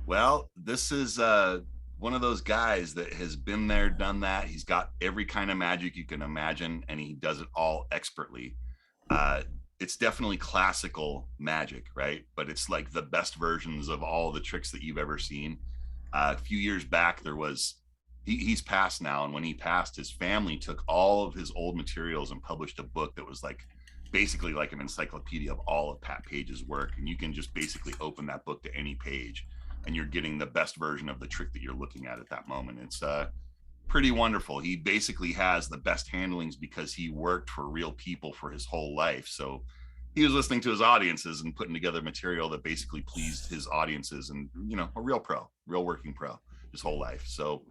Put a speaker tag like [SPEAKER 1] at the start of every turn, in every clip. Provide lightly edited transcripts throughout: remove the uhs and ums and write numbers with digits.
[SPEAKER 1] Well, this is one of those guys that has been there, done that. He's got every kind of magic you can imagine, and he does it all expertly. Uh, it's definitely classical magic, right? But it's like the best versions of all the tricks that you've ever seen. A few years back, there was he's passed now, and when he passed, his family took all of his old materials and published a book that was like basically like an encyclopedia of all of Pat Page's work, and you can just basically open that book to any page and you're getting the best version of the trick that you're looking at that moment. It's pretty wonderful. He basically has the best handlings because he worked for real people for his whole life. So he was listening to his audiences and putting together material that basically pleased his audiences, and a real pro, real working pro his whole life. So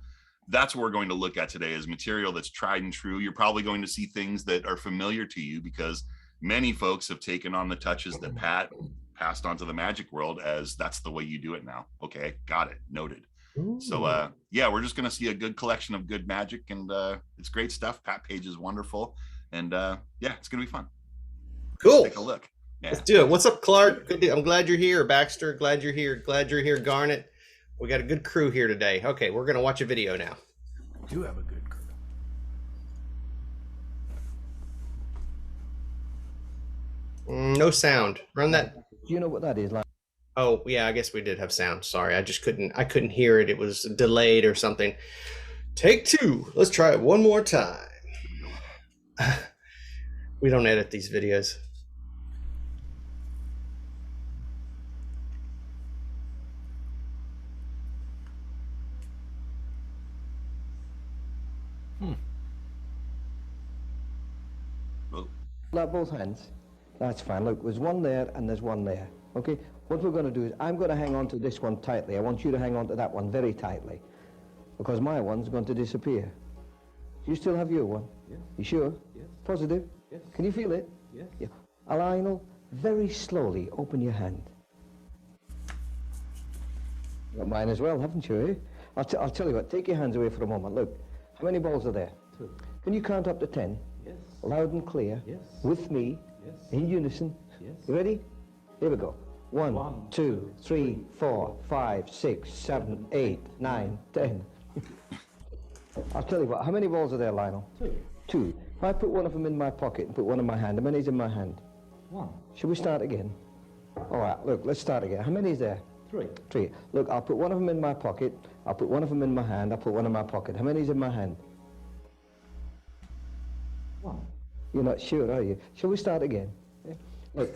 [SPEAKER 1] that's what we're going to look at today, is material that's tried and true. You're probably going to see things that are familiar to you because many folks have taken on the touches that Pat passed on to the magic world as that's the way you do it now. Okay, got it, noted. Ooh. So yeah, we're just gonna see a good collection of good magic, and it's great stuff. Pat Page is wonderful, and yeah, it's gonna be fun.
[SPEAKER 2] Cool.
[SPEAKER 1] Let's take a look. Yeah.
[SPEAKER 2] Let's do it. What's up, Clark? Good. I'm glad you're here. Baxter, glad you're here. Glad you're here, Garnet. We got a good crew here today. Okay, we're gonna watch a video now.
[SPEAKER 3] We do have a good crew.
[SPEAKER 2] No sound. Run that.
[SPEAKER 4] Do you know what that is like?
[SPEAKER 2] Oh yeah, I guess we did have sound. Sorry, I couldn't hear it. It was delayed or something. Take two. Let's try it one more time. We don't edit these videos.
[SPEAKER 4] Like both hands. That's fine. Look, there's one there and there's one there. Okay? What we're going to do is I'm going to hang on to this one tightly. I want you to hang on to that one very tightly. Because my one's going to disappear. You still have your one? Yes. You sure? Yes. Positive? Yes. Can you feel it? Yes. Yeah. Lionel, very slowly open your hand. You got mine as well, haven't you, eh? I'll tell you what, take your hands away for a moment. Look, how many balls are there? 2. Can you count up to 10? Yes. Loud and clear. Yes. With me. Yes. In unison. Yes. You ready? Here we go. 1, 2, 3, 4, 5, 6, 7, 8, 9, 10. I'll tell you what, how many balls are there, Lionel? 2. If I put one of them in my pocket and put one in my hand, how many is in my hand? 1. Should we start again? All right, look, let's start again. How many is there? 3. Look, I'll put one of them in my pocket, I'll put one of them in my hand, I'll put one in my pocket. How many is in my hand? 1. You're not sure, are you? Shall we start again? Yeah. Look,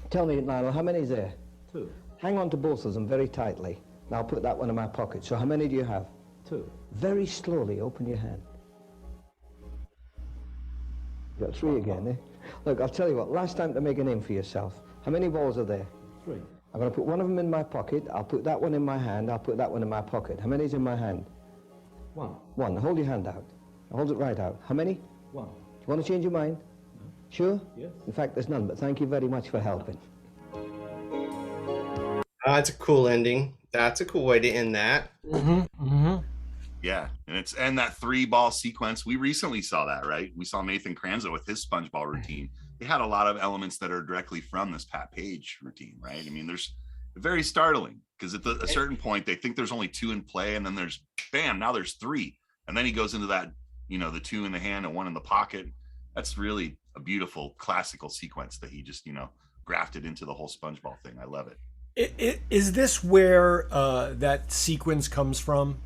[SPEAKER 4] tell me, Lionel, how many is there? 2. Hang on to both of them very tightly. Now I'll put that one in my pocket. So how many do you have? 2. Very slowly open your hand. You got 3 again, eh? Look, I'll tell you what, last time to make a name for yourself. How many balls are there? 3. I'm going to put one of them in my pocket, I'll put that one in my hand, I'll put that one in my pocket. How many is in my hand? 1. 1. Hold your hand out. Hold it right out. How many? 1. Do you want to change your mind? No. Sure? Yes. In fact, there's none, but thank you very much for helping.
[SPEAKER 2] That's a cool ending. That's a cool way to end that.
[SPEAKER 1] Yeah, and that 3-ball sequence, we recently saw that, right? We saw Nathan Kranza with his sponge ball routine. They had a lot of elements that are directly from this Pat Page routine, right? I mean, there's very startling because at a certain point they think there's only 2 in play, and then there's bam, now there's 3, and then he goes into that, the 2 in the hand and 1 in the pocket. That's really a beautiful classical sequence that he just grafted into the whole sponge ball thing. I love it.
[SPEAKER 3] Is this where that sequence comes from?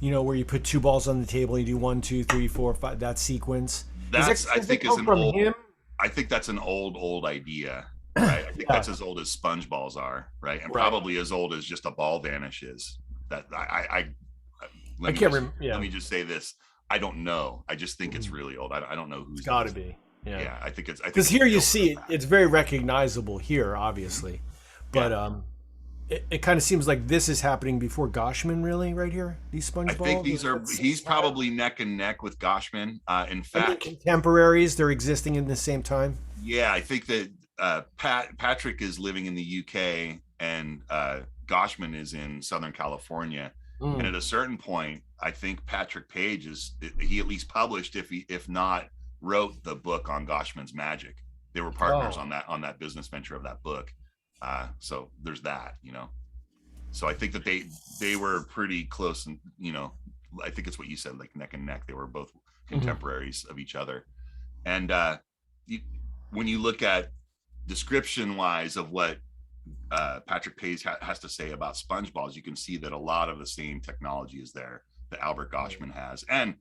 [SPEAKER 3] Where you put 2 balls on the table, and you do 1, 2, 3, 4, 5. That sequence.
[SPEAKER 1] I think is an old. Him? I think that's an old idea, right? I think that's as old as sponge balls are, right? And probably as old as just a ball vanish is. That let me just say this. I don't know. I just think it's really old. I don't know who's.
[SPEAKER 3] It's got to be.
[SPEAKER 1] Yeah, I think it's.
[SPEAKER 3] Because here you see it's very recognizable here, obviously, but it kind of seems like this is happening before Goshman, really, right here. These sponge balls.
[SPEAKER 1] I think he's probably neck and neck with Goshman. In fact,
[SPEAKER 3] contemporaries, they're existing in the same time.
[SPEAKER 1] Yeah, I think that Patrick is living in the UK and Goshman is in Southern California. And at a certain point, I think Patrick Page he at least published, if not wrote the book on Goshman's magic. They were partners on that business venture of that book. So there's that, So I think that they were pretty close, and I think it's what you said, like neck and neck. They were both contemporaries of each other. And when you look at description wise of what Patrick Page has to say about SpongeBalls, you can see that a lot of the same technology is there that Albert Goshman has, and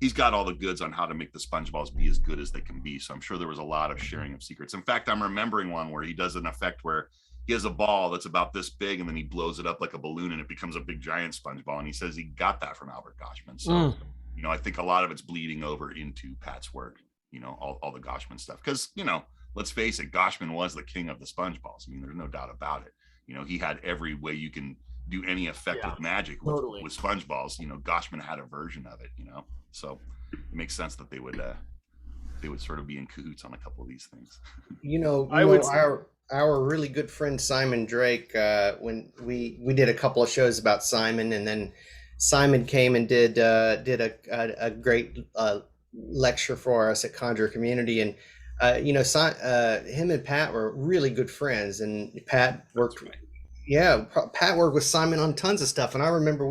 [SPEAKER 1] he's got all the goods on how to make the SpongeBalls be as good as they can be. So I'm sure there was a lot of sharing of secrets. In fact, I'm remembering one where he does an effect where he has a ball that's about this big, and then he blows it up like a balloon, and it becomes a big giant SpongeBall. And he says he got that from Albert Goshman. So I think a lot of it's bleeding over into Pat's work. All the Goshman stuff, because let's face it, Goshman was the king of the SpongeBalls. I mean, there's no doubt about it. He had every way you can do any effect with magic with SpongeBalls. Goshman had a version of it. So it makes sense that they would sort of be in cahoots on a couple of these things.
[SPEAKER 2] Our really good friend Simon Drake, when we did a couple of shows about Simon, and then Simon came and did a great lecture for us at Conjure Community, and him and Pat were really good friends, and Pat worked with Simon on tons of stuff. And I remember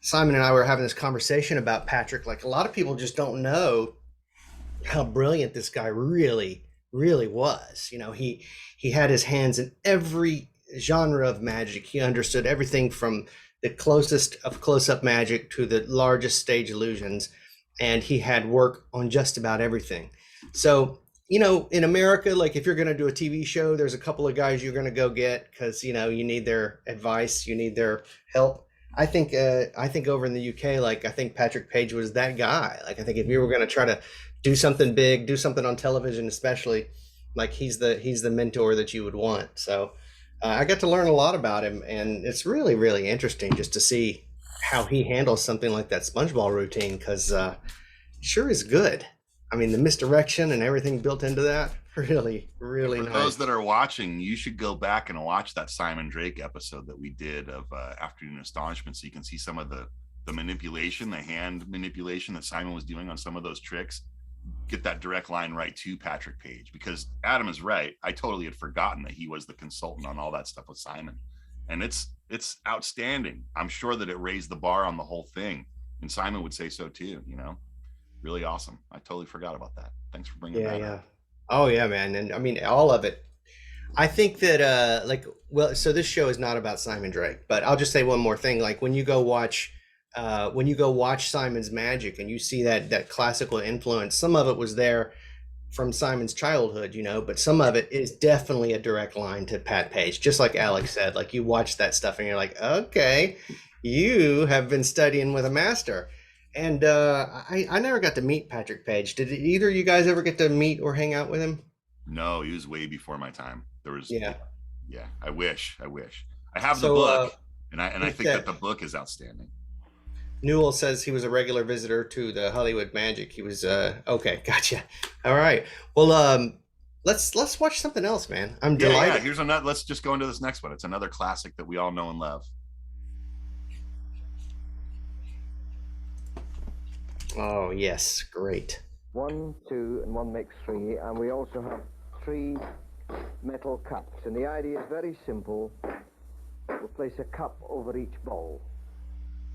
[SPEAKER 2] Simon and I were having this conversation about Patrick. Like, a lot of people just don't know how brilliant this guy really was. He had his hands in every genre of magic. He understood everything from the closest of close-up magic to the largest stage illusions, and he had work on just about everything. So, in America, like, if you're going to do a TV show, there's a couple of guys you're going to go get because, you need their advice, you need their help. I think over in the UK, like, I think Patrick Page was that guy. Like, I think if you were going to try to do something big, do something on television, especially, like, he's the mentor that you would want. So I got to learn a lot about him, and it's really, really interesting just to see how he handles something like that SpongeBall routine, because sure is good. I mean, the misdirection and everything built into that, really, really nice.
[SPEAKER 1] For those that are watching, you should go back and watch that Simon Drake episode that we did of Afternoon Astonishment, so you can see some of the manipulation, the hand manipulation that Simon was doing on some of those tricks. Get that direct line right to Patrick Page, because Adam is right. I totally had forgotten that he was the consultant on all that stuff with Simon, and it's outstanding. I'm sure that it raised the bar on the whole thing, and Simon would say so too. Really awesome. I totally forgot about that. Thanks for bringing that up.
[SPEAKER 2] Oh yeah, man. And I mean, all of it. I think that so this show is not about Simon Drake, but I'll just say one more thing. Like, when you go watch Simon's magic and you see that classical influence, some of it was there from Simon's childhood, but some of it is definitely a direct line to Pat Page. Just like Alex said, like, you watch that stuff and you're like, okay, you have been studying with a master. And I never got to meet Patrick Page. Did either of you guys ever get to meet or hang out with him?
[SPEAKER 1] No, he was way before my time. There was I wish. I have the book, and I think that the book is outstanding.
[SPEAKER 2] Newell says he was a regular visitor to the Hollywood Magic. He was okay, gotcha. All right. Well, let's watch something else, man. I'm delighted.
[SPEAKER 1] Yeah, here's another. Let's just go into this next one. It's another classic that we all know and love.
[SPEAKER 2] Oh, yes. Great.
[SPEAKER 4] 1, 2, and 1 makes 3. And we also have 3 metal cups. And the idea is very simple. We'll place a cup over each bowl.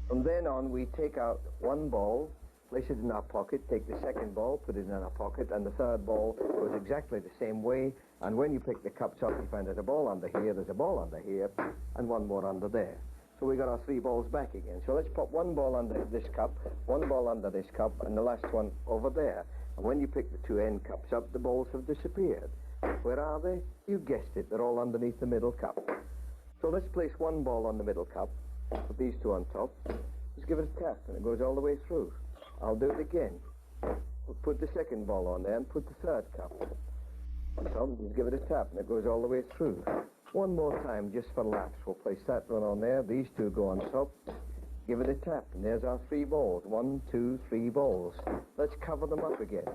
[SPEAKER 4] From then on, we take out 1 ball, place it in our pocket, take the second ball, put it in our pocket, and the third ball goes exactly the same way. And when you pick the cups up, you find there's a ball under here, there's a ball under here, and 1 more under there. So we got our 3 balls back again. So let's put 1 ball under this cup, 1 ball under this cup, and the last one over there. And when you pick the 2 end cups up, the balls have disappeared. Where are they? You guessed it, they're all underneath the middle cup. So let's place 1 ball on the middle cup, put these 2 on top. Just give it a tap, and it goes all the way through. I'll do it again. We'll put the second ball on there and put the third cup. So just give it a tap, and it goes all the way through. 1 more time, just for laughs. We'll place that one on there. These 2 go on top. Give it a tap, and there's our 3 balls. 1, 2, 3 balls. Let's cover them up again.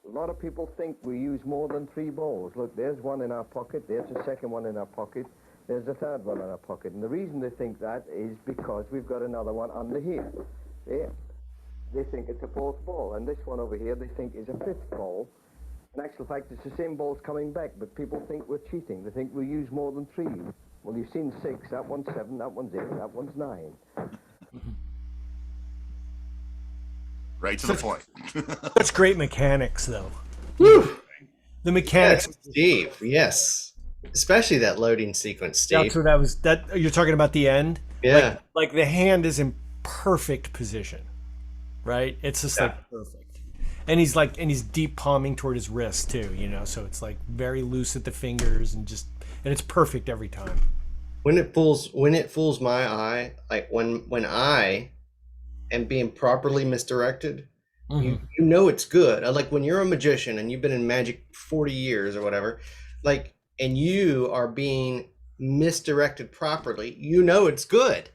[SPEAKER 4] A lot of people think we use more than 3 balls. Look, there's 1 in our pocket. There's the second one in our pocket. There's the third one in our pocket. And the reason they think that is because we've got another one under here. There. They think it's a 4th ball. And this one over here, they think is a 5th ball. In actual fact, it's the same balls coming back, but people think we're cheating. They think we use more than 3. Well, you've seen 6, that one's 7, that one's 8, that one's 9.
[SPEAKER 1] Right to the point.
[SPEAKER 3] That's great mechanics, though.
[SPEAKER 2] Whew.
[SPEAKER 3] The mechanics.
[SPEAKER 2] Yes, Steve. Yes, especially that loading sequence, Steve.
[SPEAKER 3] That's what I was. That you're talking about the end.
[SPEAKER 2] Yeah.
[SPEAKER 3] Like the hand is in perfect position, right? It's just like perfect. And he's deep palming toward his wrist too, you know. So it's like very loose at the fingers and it's perfect every time.
[SPEAKER 2] When it fools my eye, like when I am being properly misdirected, you know it's good. Like when you're a magician and you've been in magic 40 years or whatever, like, and you are being misdirected properly, you know it's good.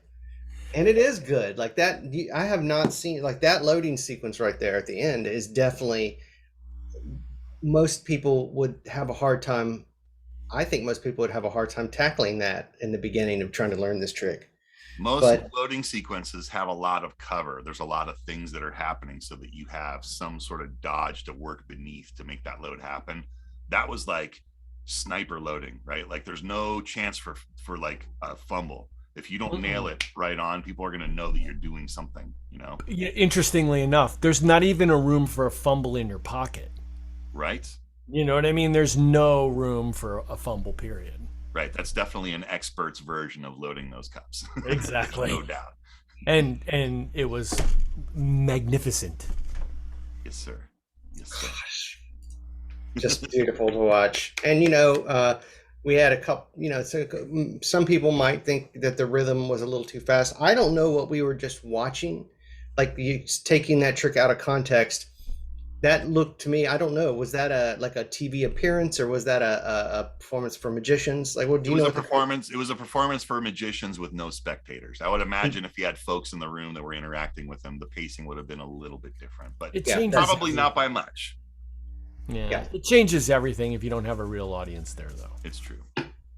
[SPEAKER 2] And it is good. Like that, I have not seen, like that loading sequence right there at the end is definitely, most people would have a hard time. I think most people would have a hard time tackling that in the beginning of trying to learn this trick.
[SPEAKER 1] Most loading sequences have a lot of cover. There's a lot of things that are happening so that you have some sort of dodge to work beneath to make that load happen. That was like sniper loading, right? Like there's no chance for like a fumble. If you don't nail it right on, people are going to know that you're doing something, you know?
[SPEAKER 3] Yeah, interestingly enough, there's not even a room for a fumble in your pocket.
[SPEAKER 1] Right?
[SPEAKER 3] You know what I mean? There's no room for a fumble, period.
[SPEAKER 1] Right. That's definitely an expert's version of loading those cups.
[SPEAKER 3] Exactly.
[SPEAKER 1] No doubt.
[SPEAKER 3] And it was magnificent.
[SPEAKER 1] Yes, sir. Yes, sir.
[SPEAKER 2] Gosh. Just beautiful to watch. And, you know, we had a couple, you know, so some people might think that the rhythm was a little too fast. I don't know what we were just watching. Like you taking that trick out of context. That looked to me, I don't know, was that a TV appearance or was that a performance for magicians? Like, what do you know?
[SPEAKER 1] It was a performance for magicians with no spectators. I would imagine if you had folks in the room that were interacting with them, the pacing would have been a little bit different, but probably not by much.
[SPEAKER 3] Yeah. It changes everything if you don't have a real audience there, though.
[SPEAKER 1] It's true.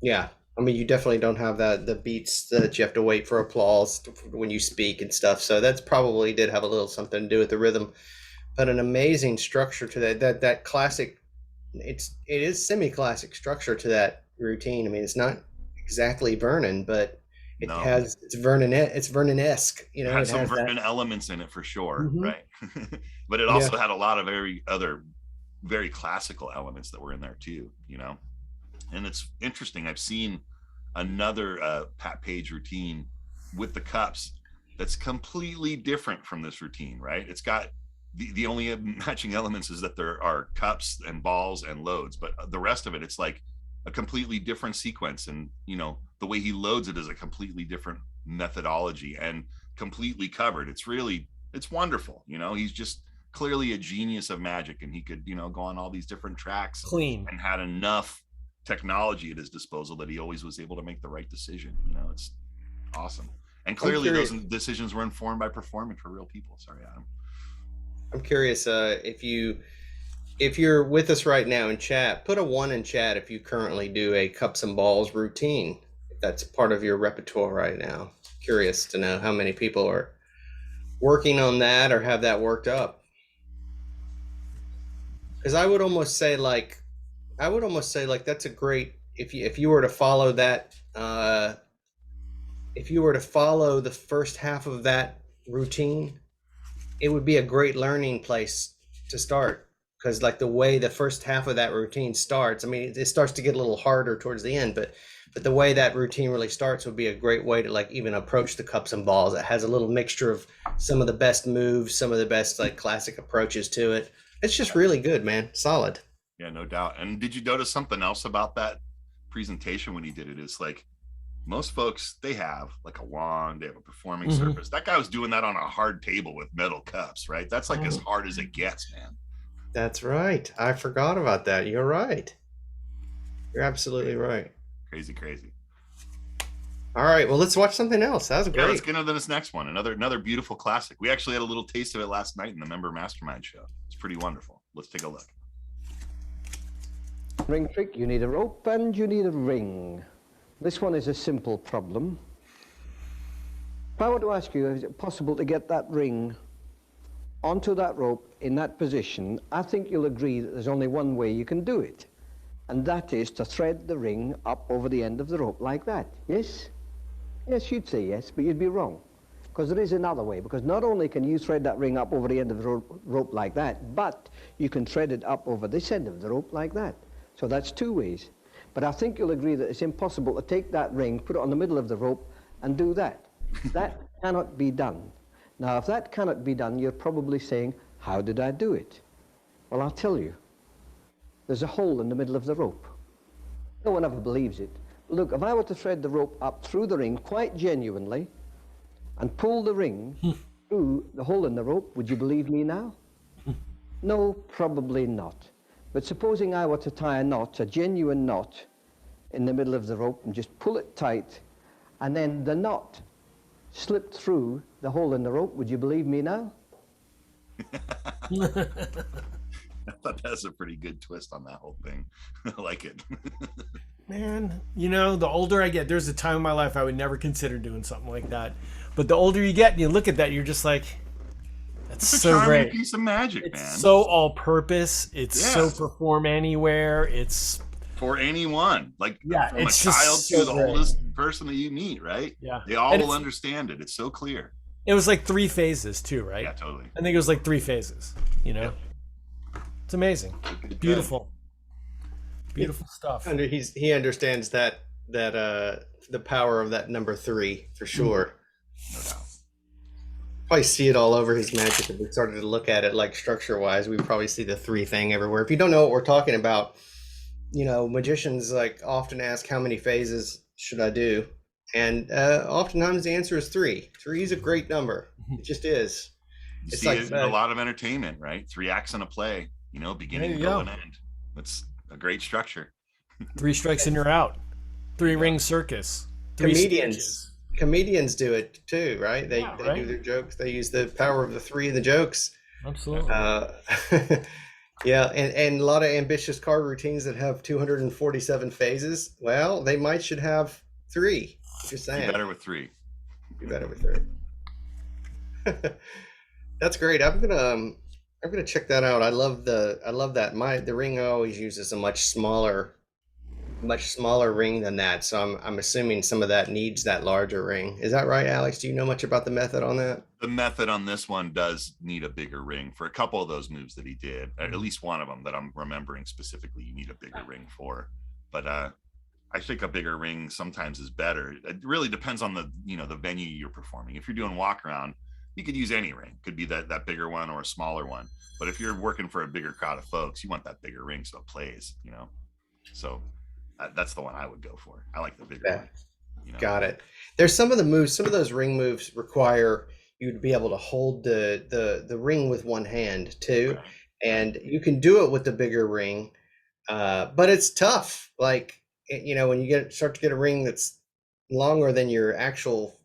[SPEAKER 2] Yeah. I mean, you definitely don't have the beats that you have to wait for applause when you speak and stuff. So that's probably did have a little something to do with the rhythm. But an amazing structure to that classic, it is semi-classic structure to that routine. I mean, it's not exactly Vernon, but it's Vernon-esque. You know,
[SPEAKER 1] it had some Vernon elements in it for sure, right? But it also had a lot of other very classical elements that were in there too, you know. And it's interesting. I've seen another Pat Page routine with the cups that's completely different from this routine, right? It's got the only matching elements is that there are cups and balls and loads, but the rest of it, it's like a completely different sequence. And, you know, the way he loads it is a completely different methodology and completely covered. It's wonderful. You know, he's just clearly a genius of magic, and he could, you know, go on all these different tracks and had enough technology at his disposal that he always was able to make the right decision. You know, it's awesome. And clearly those decisions were informed by performing for real people. Sorry, Adam.
[SPEAKER 2] I'm curious if you're with us right now in chat, put a 1 in chat if you currently do a cups and balls routine. If that's part of your repertoire right now. Curious to know how many people are working on that or have that worked up. Because I would almost say like that's a great, if you were to follow that, if you were to follow the first half of that routine, it would be a great learning place to start, because like the way the first half of that routine starts, I mean, it starts to get a little harder towards the end, but the way that routine really starts would be a great way to like even approach the cups and balls. It has a little mixture of some of the best moves, some of the best like classic approaches to it. It's just really good, man. Solid.
[SPEAKER 1] Yeah, no doubt. And did you notice something else about that presentation when he did it? It's like, most folks, they have like a wand, they have a performing surface. That guy was doing that on a hard table with metal cups, right? That's like as hard as it gets, man.
[SPEAKER 2] That's right. I forgot about that. You're right. You're absolutely right.
[SPEAKER 1] Crazy.
[SPEAKER 2] All right. Well, let's watch something else. That was great.
[SPEAKER 1] Yeah, let's get into this next one. Another beautiful classic. We actually had a little taste of it last night in the Member Mastermind show. It's pretty wonderful. Let's take a look.
[SPEAKER 4] Ring trick, you need a rope and you need a ring. This one is a simple problem. If I were to ask you, is it possible to get that ring onto that rope in that position, I think you'll agree that there's only one way you can do it. and that is to thread the ring up over the end of the rope like that. Yes? Yes, you'd say yes, but you'd be wrong. Because there is another way, because not only can you thread that ring up over the end of the rope like that, but you can thread it up over this end of the rope like that. So that's two ways. But I think you'll agree that it's impossible to take that ring, put it on the middle of the rope, and do that. That cannot be done. Now, if that cannot be done, you're probably saying, how did I do it? Well, I'll tell you. There's a hole in the middle of the rope. No one ever believes it. Look, if I were to thread the rope up through the ring quite genuinely and pull the ring through the hole in the rope, would you believe me now? No, probably not. But supposing I were to tie a knot, a genuine knot, in the middle of the rope and just pull it tight, and then the knot slipped through the hole in the rope, would you believe me now?
[SPEAKER 1] I thought that's a pretty good twist on that whole thing. I like it.
[SPEAKER 3] Man, you know, the older I get, there's a time in my life I would never consider doing something like that. But the older you get and you look at that, you're just like, that's
[SPEAKER 1] It's a
[SPEAKER 3] so
[SPEAKER 1] charming
[SPEAKER 3] great.
[SPEAKER 1] piece of magic,
[SPEAKER 3] It's
[SPEAKER 1] man.
[SPEAKER 3] so all-purpose. It's so
[SPEAKER 1] Yes.
[SPEAKER 3] perform anywhere. It's
[SPEAKER 1] For anyone, like
[SPEAKER 3] Yeah,
[SPEAKER 1] from
[SPEAKER 3] it's
[SPEAKER 1] a
[SPEAKER 3] just
[SPEAKER 1] child
[SPEAKER 3] so
[SPEAKER 1] to the
[SPEAKER 3] great.
[SPEAKER 1] oldest person that you meet, right?
[SPEAKER 3] Yeah.
[SPEAKER 1] They all
[SPEAKER 3] And
[SPEAKER 1] will
[SPEAKER 3] it's-
[SPEAKER 1] understand it. It's so clear.
[SPEAKER 3] It was like 3 phases too, right?
[SPEAKER 1] Yeah, totally.
[SPEAKER 3] I think it was like 3 phases. You know, it's amazing, beautiful, beautiful stuff.
[SPEAKER 2] He understands that the power of that number 3 for sure.
[SPEAKER 1] No doubt.
[SPEAKER 2] Probably see it all over his magic. If we started to look at it like structure wise, we probably see the 3 thing everywhere. If you don't know what we're talking about, you know, magicians like often ask how many phases should I do, and oftentimes the answer is 3. 3 is a great number. It just is.
[SPEAKER 1] You
[SPEAKER 2] It's
[SPEAKER 1] see
[SPEAKER 2] like
[SPEAKER 1] it in a lot of entertainment, right? 3 acts in a play, you know, beginning,
[SPEAKER 3] There you
[SPEAKER 1] middle,
[SPEAKER 3] go.
[SPEAKER 1] and end. That's a great structure.
[SPEAKER 3] 3 strikes and you're out. 3-ring circus. 3
[SPEAKER 2] Comedians.
[SPEAKER 3] stitches.
[SPEAKER 2] Comedians do it too, right? They
[SPEAKER 3] Yeah,
[SPEAKER 2] they
[SPEAKER 3] right.
[SPEAKER 2] do their jokes. They use the power of the 3 in the jokes.
[SPEAKER 3] Absolutely.
[SPEAKER 2] Yeah, and a lot of ambitious card routines that have 247 phases. Well, they might should have 3. Just
[SPEAKER 1] Be
[SPEAKER 2] saying.
[SPEAKER 1] better with 3.
[SPEAKER 2] Be better with 3. That's great. I'm gonna check that out. I love that. The ring I always use is a much smaller ring than that. So I'm assuming some of that needs that larger ring. Is that right, Alex? Do you know much about the method on that?
[SPEAKER 1] The method on this one does need a bigger ring for a couple of those moves that he did. At least one of them that I'm remembering specifically, you need a bigger ring for. But I think a bigger ring sometimes is better. It really depends on the venue you're performing. If you're doing walk around, you could use any ring. Could be that bigger one or a smaller one. But if you're working for a bigger crowd of folks, you want that bigger ring so it plays, you know. So that's the one I would go for. I like the bigger
[SPEAKER 2] Yeah.
[SPEAKER 1] one. You know?
[SPEAKER 2] Got it. There's some of the moves. Some of those ring moves require you to be able to hold the ring with one hand too,
[SPEAKER 1] Right.
[SPEAKER 2] and you can do it with the bigger ring, but it's tough. Like when you start to get a ring that's longer than your actual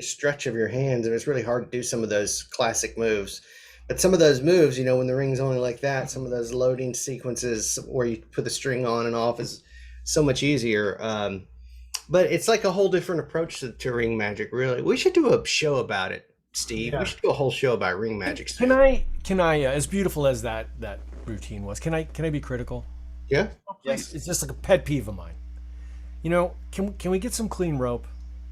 [SPEAKER 2] stretch of your hands, and it's really hard to do some of those classic moves. But some of those moves, when the ring's only like that, some of those loading sequences where you put the string on and off is so much easier. But it's like a whole different approach to ring magic, really. We should do a show about it, Steve.
[SPEAKER 3] Yeah.
[SPEAKER 2] We should do a whole show about ring magic.
[SPEAKER 3] Can I as beautiful as that routine was, can I be critical?
[SPEAKER 2] Yeah.
[SPEAKER 3] Yes, it's just like a pet peeve of mine. Can we get some clean rope?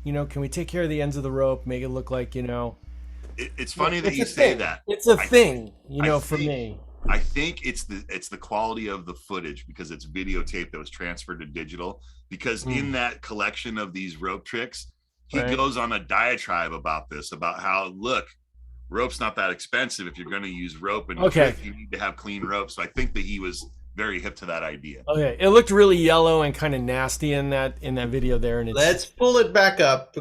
[SPEAKER 3] Can we take care of the ends of the rope, make it look like,
[SPEAKER 1] It's funny that
[SPEAKER 3] it's
[SPEAKER 1] you
[SPEAKER 3] a
[SPEAKER 1] say
[SPEAKER 3] thing.
[SPEAKER 1] that.
[SPEAKER 3] It's a
[SPEAKER 1] I
[SPEAKER 3] thing,
[SPEAKER 1] I
[SPEAKER 3] for
[SPEAKER 1] think-
[SPEAKER 3] me.
[SPEAKER 1] I think it's the quality of the footage because it's videotape that was transferred to digital. Because in that collection of these rope tricks, he
[SPEAKER 3] Right.
[SPEAKER 1] goes on a diatribe about how look, rope's not that expensive if you're going to use rope and
[SPEAKER 3] Okay.
[SPEAKER 1] trick, you need to have clean rope. So I think that he was very hip to that idea.
[SPEAKER 3] Okay, it looked really yellow and kind of nasty in that video there, and it's
[SPEAKER 2] Let's pull it back up.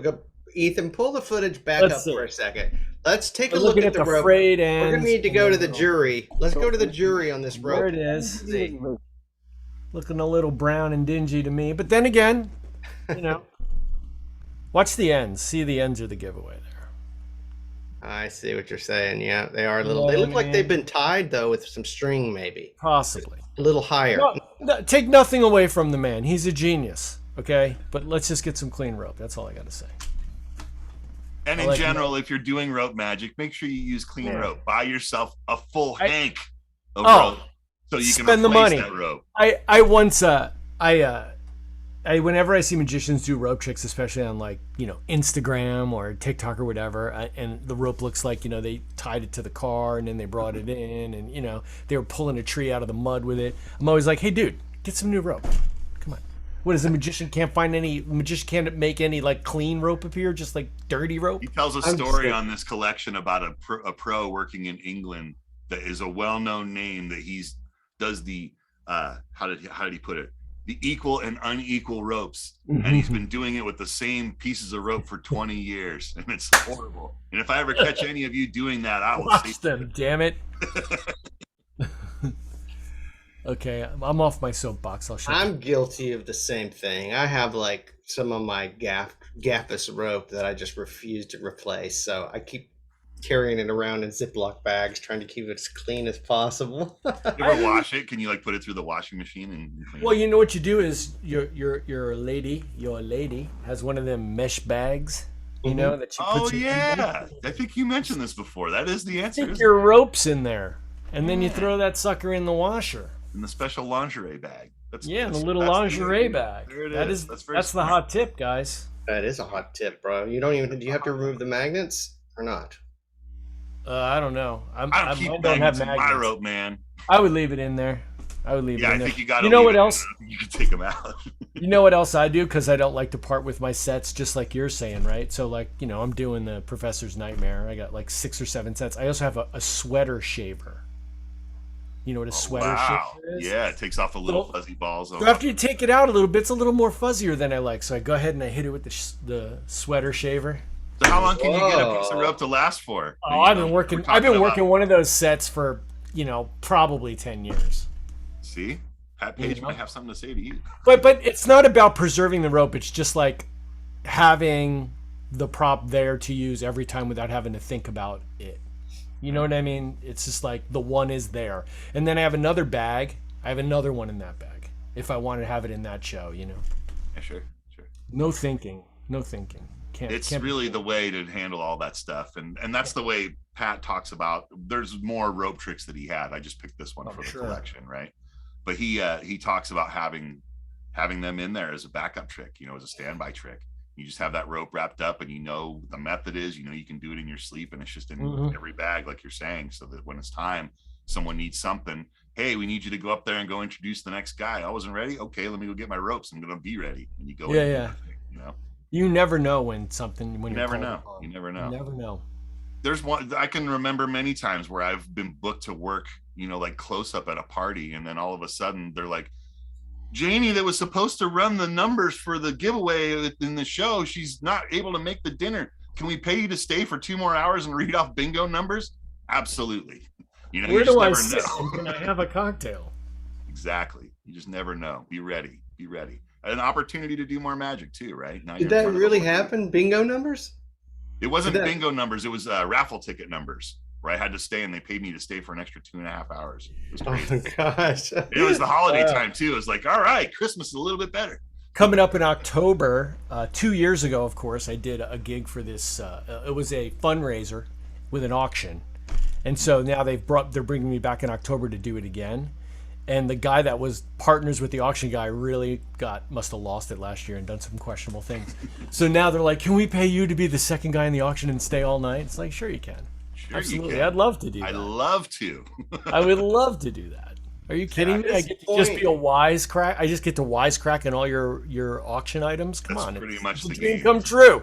[SPEAKER 2] Ethan, pull the footage back
[SPEAKER 3] Let's
[SPEAKER 2] up
[SPEAKER 3] see.
[SPEAKER 2] for a second. Let's take a
[SPEAKER 3] we're
[SPEAKER 2] look
[SPEAKER 3] looking
[SPEAKER 2] at the rope.
[SPEAKER 3] frayed
[SPEAKER 2] We're
[SPEAKER 3] ends.
[SPEAKER 2] going to need to go to the jury. Let's go to the jury on this rope.
[SPEAKER 3] There it is.
[SPEAKER 2] See.
[SPEAKER 3] Looking a little brown and dingy to me, but then again, watch the ends. See, the ends are the giveaway there.
[SPEAKER 2] I see what you're saying. Yeah, they are a little. They
[SPEAKER 3] Yeah,
[SPEAKER 2] look like
[SPEAKER 3] man.
[SPEAKER 2] they've been tied though with some string, maybe
[SPEAKER 3] Possibly.
[SPEAKER 2] a little higher.
[SPEAKER 3] No, take nothing away from the man. He's a genius. Okay, but let's just get some clean rope. That's all I got to say.
[SPEAKER 1] And
[SPEAKER 3] I
[SPEAKER 1] in
[SPEAKER 3] like
[SPEAKER 1] general, if you're doing rope magic, make sure you use clean
[SPEAKER 3] Yeah.
[SPEAKER 1] rope. Buy yourself a full
[SPEAKER 3] I-
[SPEAKER 1] hank of
[SPEAKER 3] Oh.
[SPEAKER 1] rope So you can
[SPEAKER 3] spend the
[SPEAKER 1] replace
[SPEAKER 3] money.
[SPEAKER 1] that rope.
[SPEAKER 3] I once I whenever I see magicians do rope tricks, especially on like Instagram or TikTok or whatever, and the rope looks like they tied it to the car and then they brought it in and they were pulling a tree out of the mud with it. I'm always like, hey dude, get some new rope. Come on. What is the magician can't make any like clean rope appear, just like dirty rope?
[SPEAKER 1] He tells a story on this collection about a pro working in England that is a well-known name that does the how did he put it? The equal and unequal ropes, and he's been doing it with the same pieces of rope for 20 years, and it's horrible. And if I ever catch any of you doing that, I will
[SPEAKER 3] watch them. Damn it. Okay, I'm off my soapbox.
[SPEAKER 2] I'm guilty of the same thing. I have like some of my gaffus rope that I just refuse to replace, so I keep carrying it around in Ziploc bags, trying to keep it as clean as possible.
[SPEAKER 1] You ever wash it? Can you like put it through the washing machine and clean
[SPEAKER 3] Well,
[SPEAKER 1] it?
[SPEAKER 3] you know what you do is your lady has one of them mesh bags, that she puts.
[SPEAKER 1] Oh yeah, I think you mentioned this before. That is the answer.
[SPEAKER 3] Stick your ropes in there, and then you throw that sucker in the washer.
[SPEAKER 1] In the special lingerie bag.
[SPEAKER 3] The little lingerie bag.
[SPEAKER 1] There it
[SPEAKER 3] is. That's the hot tip, guys.
[SPEAKER 2] That is a hot tip, bro. Do you have to remove the magnets or not?
[SPEAKER 3] I don't know.
[SPEAKER 1] I don't keep magnets in my rope, man.
[SPEAKER 3] I would leave it in there. I
[SPEAKER 1] think you got.
[SPEAKER 3] You know what else?
[SPEAKER 1] You can take them out.
[SPEAKER 3] You know what else I do? Because I don't like to part with my sets, just like you're saying, right? So, like, I'm doing the Professor's Nightmare. I got like 6 or 7 sets. I also have a sweater shaver. You know what a sweater shaver is?
[SPEAKER 1] Yeah, it takes off the little fuzzy balls.
[SPEAKER 3] So after you take it out a little bit, it's a little more fuzzier than I like. So I go ahead and I hit it with the sweater shaver.
[SPEAKER 1] So how long can you get a piece of rope to last for?
[SPEAKER 3] Oh, I've been working one of those sets for, probably 10 years.
[SPEAKER 1] See? Pat Page might have something to say to you.
[SPEAKER 3] But it's not about preserving the rope. It's just like having the prop there to use every time without having to think about it. You know what I mean? It's just like the one is there. And then I have another bag. I have another one in that bag if I want to have it in that show,
[SPEAKER 1] Yeah, sure.
[SPEAKER 3] No thinking.
[SPEAKER 1] It's really the way to handle all that stuff. And that's the way Pat talks about. There's more rope tricks that he had. I just picked this one for the collection, right? But he talks about having them in there as a backup trick, as a standby trick. You just have that rope wrapped up and the method is, you can do it in your sleep and it's just in every bag, like you're saying, so that when it's time, someone needs something. Hey, we need you to go up there and go introduce the next guy. I wasn't ready. Okay, let me go get my ropes. I'm going to be ready. And you go.
[SPEAKER 3] Yeah. You never know when
[SPEAKER 1] you never know. You never know. There's one I can remember many times where I've been booked to work, like close up at a party. And then all of a sudden they're like, Janie that was supposed to run the numbers for the giveaway in the show, she's not able to make the dinner. Can we pay you to stay for 2 more hours and read off bingo numbers? Absolutely.
[SPEAKER 3] Where do I sit? Can I have a cocktail?
[SPEAKER 1] Exactly. You just never know. Be ready. An opportunity to do more magic too, right? Now
[SPEAKER 2] did that really happen? Bingo numbers?
[SPEAKER 1] It wasn't bingo numbers. It was raffle ticket numbers where I had to stay and they paid me to stay for an extra 2.5 hours. It was crazy.
[SPEAKER 2] Oh gosh.
[SPEAKER 1] It was the holiday time too. It was like, all right, Christmas is a little bit better.
[SPEAKER 3] Coming up in October, 2 years ago, of course, I did a gig for this. It was a fundraiser with an auction. And so now they're bringing me back in October to do it again. And the guy that was partners with the auction guy really must have lost it last year and done some questionable things. So now they're like, can we pay you to be the second guy in the auction and stay all night? It's like, sure you can.
[SPEAKER 1] Sure
[SPEAKER 3] Absolutely.
[SPEAKER 1] You can.
[SPEAKER 3] I'd love to do that.
[SPEAKER 1] I'd love to.
[SPEAKER 3] I would love to do that. Are you kidding me? I get to just be a wisecrack. I just get to wisecrack in all your auction items. Come on,
[SPEAKER 1] pretty much the
[SPEAKER 3] dream
[SPEAKER 1] game.
[SPEAKER 3] Come true.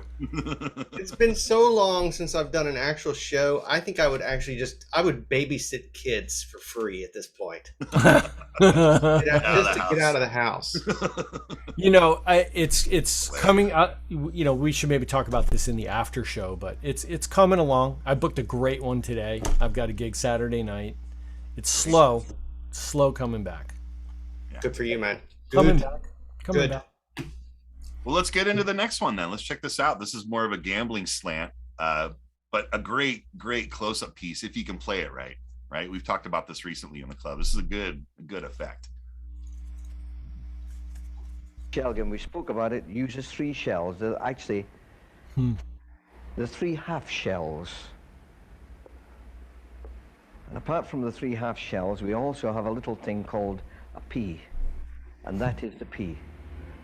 [SPEAKER 2] It's been so long since I've done an actual show. I think I would actually I would babysit kids for free at this point. Just to get out of the house.
[SPEAKER 3] It's coming out. We should maybe talk about this in the after show, but it's coming along. I booked a great one today. I've got a gig Saturday night. It's slow coming back.
[SPEAKER 2] Yeah. Good for you, man.
[SPEAKER 3] Coming back.
[SPEAKER 1] Well, let's get into the next one then. Let's check this out. This is more of a gambling slant, but a great close-up piece if you can play it right. Right? We've talked about this recently in the club. This is a good effect.
[SPEAKER 4] Shell game, we spoke about it, uses 3 shells. Actually, the 3 half shells. And apart from the 3 half shells, we also have a little thing called a pea. And that is the pea.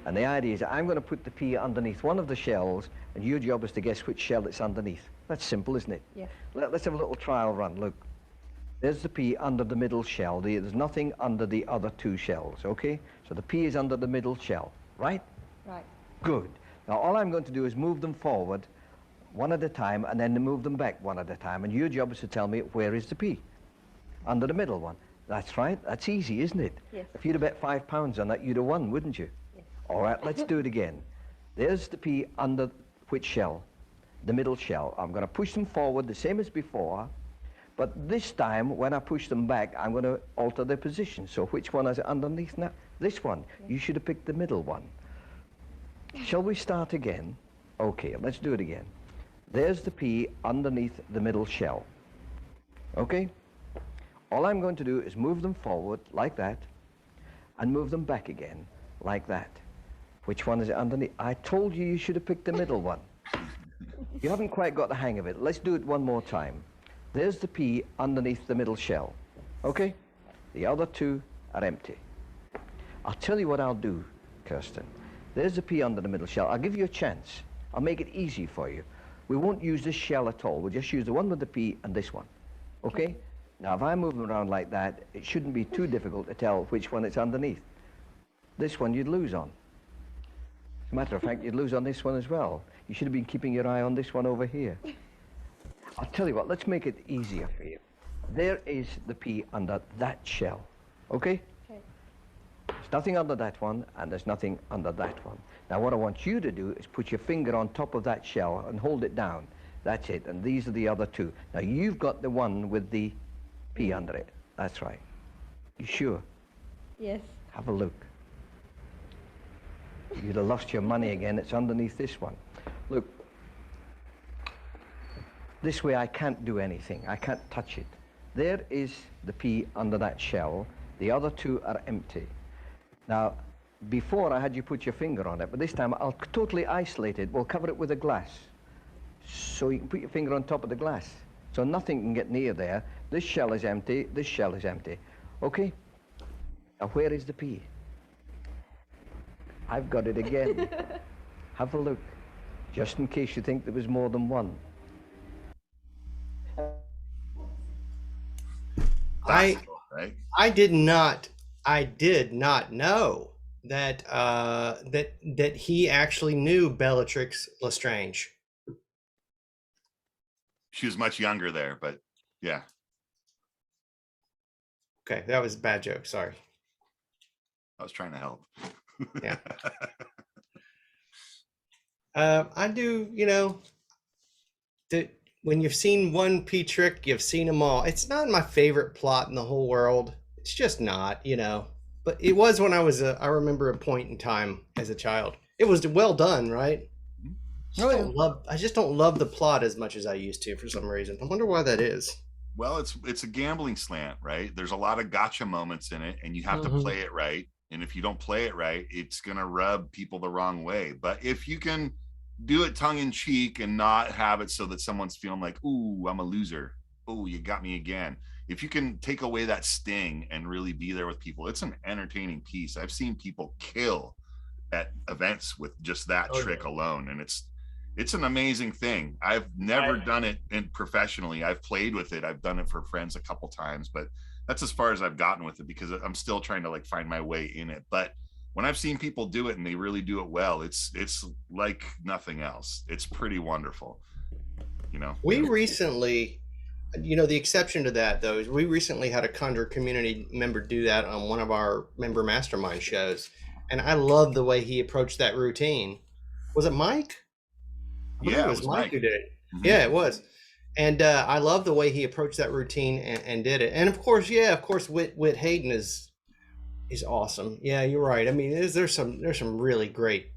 [SPEAKER 4] And the idea is I'm going to put the pea underneath one of the shells, and your job is to guess which shell it's underneath. That's simple, isn't it?
[SPEAKER 5] Yeah.
[SPEAKER 4] Let's have a little trial run. Look, there's the pea under the middle shell. There's nothing under the other 2 shells, okay? So the pea is under the middle shell, right?
[SPEAKER 5] Right.
[SPEAKER 4] Good. Now all I'm going to do is move them forward one at a time, and then move them back one at a time. And your job is to tell me where is the pea? Under the middle one. That's right. That's easy, isn't it?
[SPEAKER 5] Yes.
[SPEAKER 4] If you'd have bet £5 on that, you'd have won, wouldn't you?
[SPEAKER 5] Yes.
[SPEAKER 4] All right, let's do it again. There's the pea under which shell? The middle shell. I'm going to push them forward the same as before, but this time when I push them back, I'm going to alter their position. So which one is it underneath now? This one. Yes. You should have picked the middle one. Shall we start again? Okay, let's do it again. There's the pea underneath the middle shell. Okay? All I'm going to do is move them forward like that, and move them back again like that. Which one is it underneath? I told you you should have picked the middle one. You haven't quite got the hang of it. Let's do it one more time. There's the pea underneath the middle shell. Okay? The other 2 are empty. I'll tell you what I'll do, Kirsten. There's the pea under the middle shell. I'll give you a chance. I'll make it easy for you. We won't use this shell at all. We'll just use the one with the pea and this one. Okay? Now, if I move them around like that, it shouldn't be too difficult to tell which one it's underneath. This one you'd lose on. As a matter of fact, you'd lose on this one as well. You should have been keeping your eye on this one over here. I'll tell you what, let's make it easier for you. There is the pea under that shell. Okay?
[SPEAKER 5] Okay.
[SPEAKER 4] There's nothing under that one, and there's nothing under that one. Now, what I want you to do is put your finger on top of that shell and hold it down. That's it, and these are the other 2. Now, you've got the one with the pea under it. That's right. You sure?
[SPEAKER 5] Yes.
[SPEAKER 4] Have a look. You'd have lost your money again. It's underneath this one. Look. This way I can't do anything. I can't touch it. There is the pea under that shell. The other 2 are empty. Now, before I had you put your finger on it, but this time I'll totally isolate it. We'll cover it with a glass. So you can put your finger on top of the glass. So nothing can get near there. This shell is empty. This shell is empty. Okay? Now, where is the pea? I've got it again. Have a look. Just in case you think there was more than one.
[SPEAKER 1] Right?
[SPEAKER 2] I did not know that that he actually knew Bellatrix Lestrange.
[SPEAKER 1] She was much younger there, but yeah.
[SPEAKER 2] Okay, that was a bad joke. Sorry.
[SPEAKER 1] I was trying to help.
[SPEAKER 2] Yeah. I do, that when you've seen one pea trick, you've seen them all. It's not my favorite plot in the whole world. It's just not, but it was when I remember a point in time as a child. It was well done, right? I just don't love the plot as much as I used to for some reason. I wonder why that is.
[SPEAKER 1] Well, it's a gambling slant, right? There's a lot of gotcha moments in it, and you have to play it right. And if you don't play it right, it's going to rub people the wrong way. But if you can do it tongue in cheek and not have it so that someone's feeling like, ooh, I'm a loser. Oh, you got me again. If you can take away that sting and really be there with people, it's an entertaining piece. I've seen people kill at events with just that trick alone. And it's an amazing thing. I've never done it professionally. I've played with it. I've done it for friends a couple times, but that's as far as I've gotten with it because I'm still trying to find my way in it. But when I've seen people do it and they really do it well, it's like nothing else. It's pretty wonderful. We
[SPEAKER 2] recently, the exception to that though, is we recently had a Conjure community member do that on one of our member mastermind shows. And I love the way he approached that routine. Was it Mike?
[SPEAKER 1] Yeah,
[SPEAKER 2] it was Mike who did it. Mm-hmm. Yeah, it was. And I love the way he approached that routine and did it. And of course, Whit Hayden is awesome. Yeah, you're right. I mean, there's some really great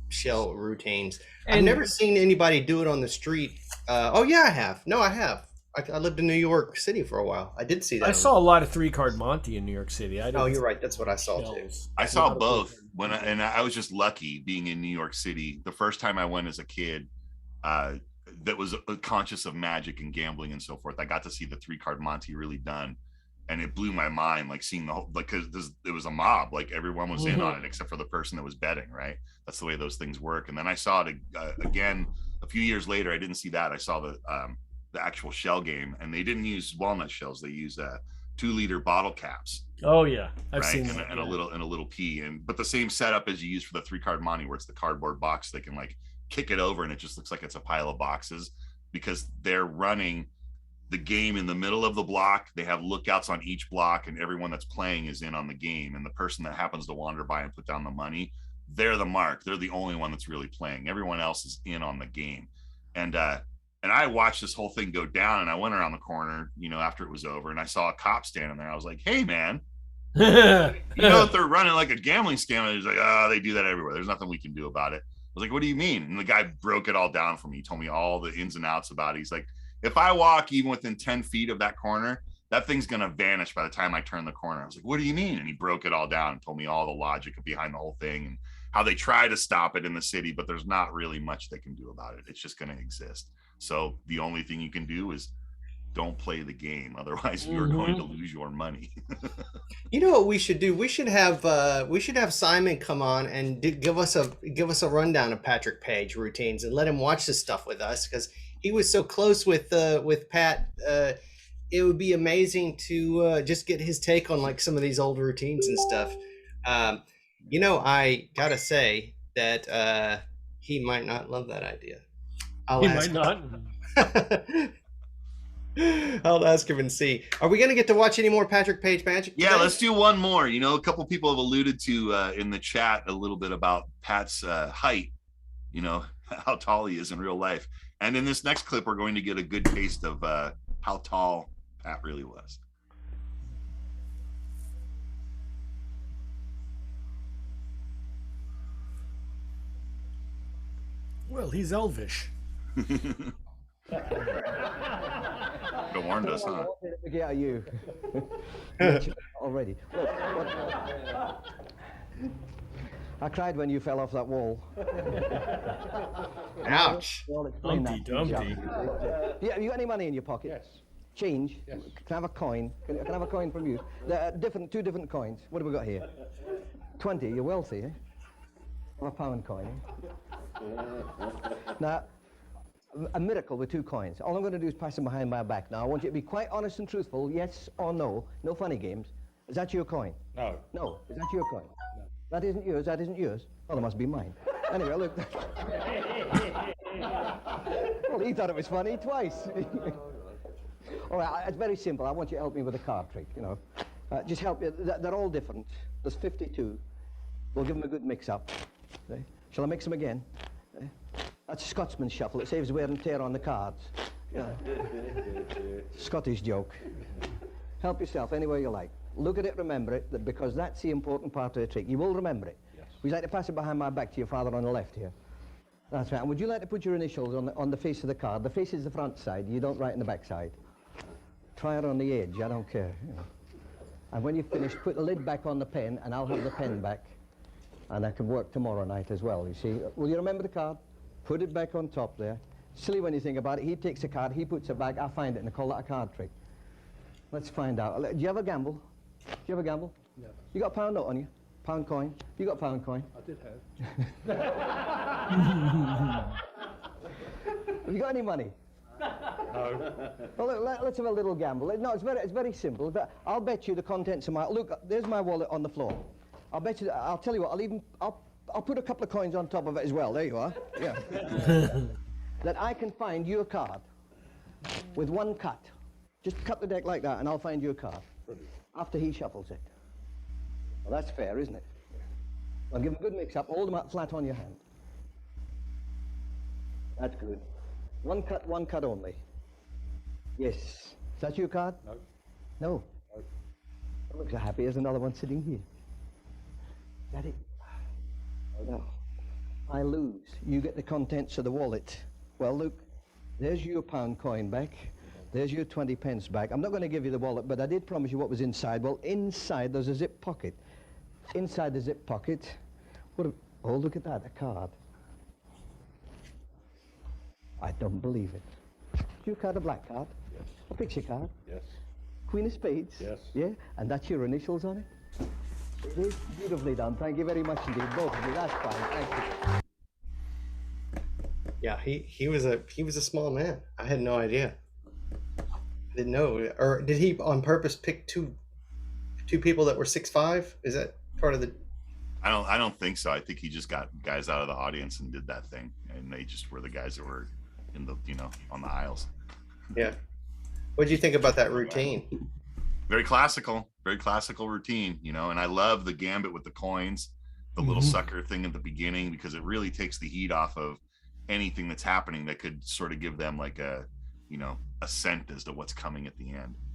[SPEAKER 2] shell routines. And I've never seen anybody do it on the street. Oh yeah, I have. No, I have. I lived in New York City for a while. I did see that.
[SPEAKER 3] I saw a lot of 3-card Monty in New York City.
[SPEAKER 2] Oh, you're right. That's what I saw too.
[SPEAKER 1] I saw both I was just lucky being in New York City. The first time I went as a kid, that was conscious of magic and gambling and so forth. I got to see the 3-card Monte really done, and it blew my mind, like seeing the whole, like, because it was a mob, like everyone was in on it except for the person that was betting, right? That's the way those things work. And then I saw it again a few years later. I didn't see that. I saw the actual shell game, and they didn't use walnut shells. They used 2-liter bottle caps.
[SPEAKER 3] Oh yeah, I've
[SPEAKER 1] right?
[SPEAKER 3] seen that.
[SPEAKER 1] And a little pea, but the same setup as you use for the 3-card Monte, where it's the cardboard box. They can like kick it over, and it just looks like it's a pile of boxes, because they're running the game in the middle of the block. They have lookouts on each block, and everyone that's playing is in on the game. And the person that happens to wander by and put down the money, they're the mark. They're the only one that's really playing. Everyone else is in on the game. And I watched this whole thing go down, and I went around the corner, after it was over, and I saw a cop standing there. I was like, hey man, if they're running like a gambling scam. And he's like, they do that everywhere. There's nothing we can do about it. I was like, what do you mean? And the guy broke it all down for me. He told me all the ins and outs about it. He's like, if I walk even within 10 feet of that corner, that thing's going to vanish by the time I turn the corner. I was like, what do you mean? And he broke it all down and told me all the logic behind the whole thing and how they try to stop it in the city, but there's not really much they can do about it. It's just going to exist. So the only thing you can do is don't play the game. Otherwise, you're going to lose your money.
[SPEAKER 2] You know what we should do? We should have Simon come on and give us a rundown of Patrick Page routines and let him watch this stuff with us, because he was so close with Pat. It would be amazing to just get his take on like some of these old routines and stuff. I gotta say that he might not love that idea.
[SPEAKER 3] He might not.
[SPEAKER 2] I'll ask him and see. Are we going to get to watch any more Patrick Page magic today?
[SPEAKER 1] Yeah, let's do one more. A couple people have alluded to in the chat a little bit about Pat's height, how tall he is in real life. And in this next clip, we're going to get a good taste of how tall Pat really was.
[SPEAKER 3] Well, he's elvish.
[SPEAKER 1] Don't warned us, huh?
[SPEAKER 4] Yeah, you. Already. Look, I cried when you fell off that wall.
[SPEAKER 2] Ouch.
[SPEAKER 3] Dumpty, Dumpty.
[SPEAKER 4] Yeah, you got any money in your pocket?
[SPEAKER 5] Yes.
[SPEAKER 4] Change?
[SPEAKER 5] Yes.
[SPEAKER 4] Can I have a coin? Can I have a coin from you? Two different coins. What have we got here? 20. You're wealthy, eh? A pound coin. Now, a miracle with 2 coins. All I'm going to do is pass them behind my back. Now, I want you to be quite honest and truthful, yes or no. No funny games. Is that your coin?
[SPEAKER 5] No.
[SPEAKER 4] No. Is that your coin? No. That isn't yours? That isn't yours? Well, it must be mine. Anyway, look. Well, he thought it was funny twice. All right, it's very simple. I want you to help me with a card trick, just help me. They're all different. There's 52. We'll give them a good mix-up. Okay? Shall I mix them again? Okay? That's a Scotsman's shuffle. It saves wear and tear on the cards. Scottish joke. Help yourself any way you like. Look at it, remember it, because that's the important part of the trick. You will remember it.
[SPEAKER 5] Yes.
[SPEAKER 4] Would you like to pass it behind my back to your father on the left here? That's right. And would you like to put your initials on the face of the card? The face is the front side. You don't write on the back side. Try it on the edge. I don't care. And when you've finished, put the lid back on the pen, and I'll have the pen back. And I can work tomorrow night as well, you see. Will you remember the card? Put it back on top there. Silly when you think about it. He takes a card, he puts it back, I find it, and I call that a card trick. Let's find out. Do you ever gamble? Do you ever gamble?
[SPEAKER 5] No.
[SPEAKER 4] You got a pound note on you? Pound coin? You got a pound coin?
[SPEAKER 5] I did have.
[SPEAKER 4] Have you got any money?
[SPEAKER 5] No.
[SPEAKER 4] Well, look, let's have a little gamble. No, it's very simple. I'll bet you the contents of my... Look, there's my wallet on the floor. I'll bet you... I'll tell you what, I'll put a couple of coins on top of it as well. There you are. Yeah. That I can find you a card with one cut. Just cut the deck like that, and I'll find you a card. After he shuffles it. Well, that's fair, isn't it? I'll give him a good mix-up. Hold them up flat on your hand. That's good. One cut only. Yes. Is that your card?
[SPEAKER 5] No.
[SPEAKER 4] No.
[SPEAKER 5] No.
[SPEAKER 4] Don't look so happy. There's another one sitting here. Is that it? Oh, no. I lose. You get the contents of the wallet. Well, look, there's your pound coin back. There's your 20 pence back. I'm not going to give you the wallet, but I did promise you what was inside. Well, inside there's a zip pocket. Inside the zip pocket, oh, look at that, a card. I don't believe it. You card a black card?
[SPEAKER 5] Yes.
[SPEAKER 4] A picture card?
[SPEAKER 5] Yes.
[SPEAKER 4] Queen of spades?
[SPEAKER 5] Yes.
[SPEAKER 4] Yeah? And that's your initials on it? It is beautifully done. Thank you very much indeed, both of you. That's fine. Thank you.
[SPEAKER 2] Yeah, he was a small man. I had no idea. I didn't know. Or did he on purpose pick two people that were 6'5"? Is that part of the?
[SPEAKER 1] I don't think so. I think he just got guys out of the audience and did that thing, and they just were the guys that were in the on the aisles.
[SPEAKER 2] Yeah. What did you think about that routine?
[SPEAKER 1] Very classical routine, and I love the gambit with the coins, the little sucker thing at the beginning, because it really takes the heat off of anything that's happening that could sort of give them like a scent as to what's coming at the end.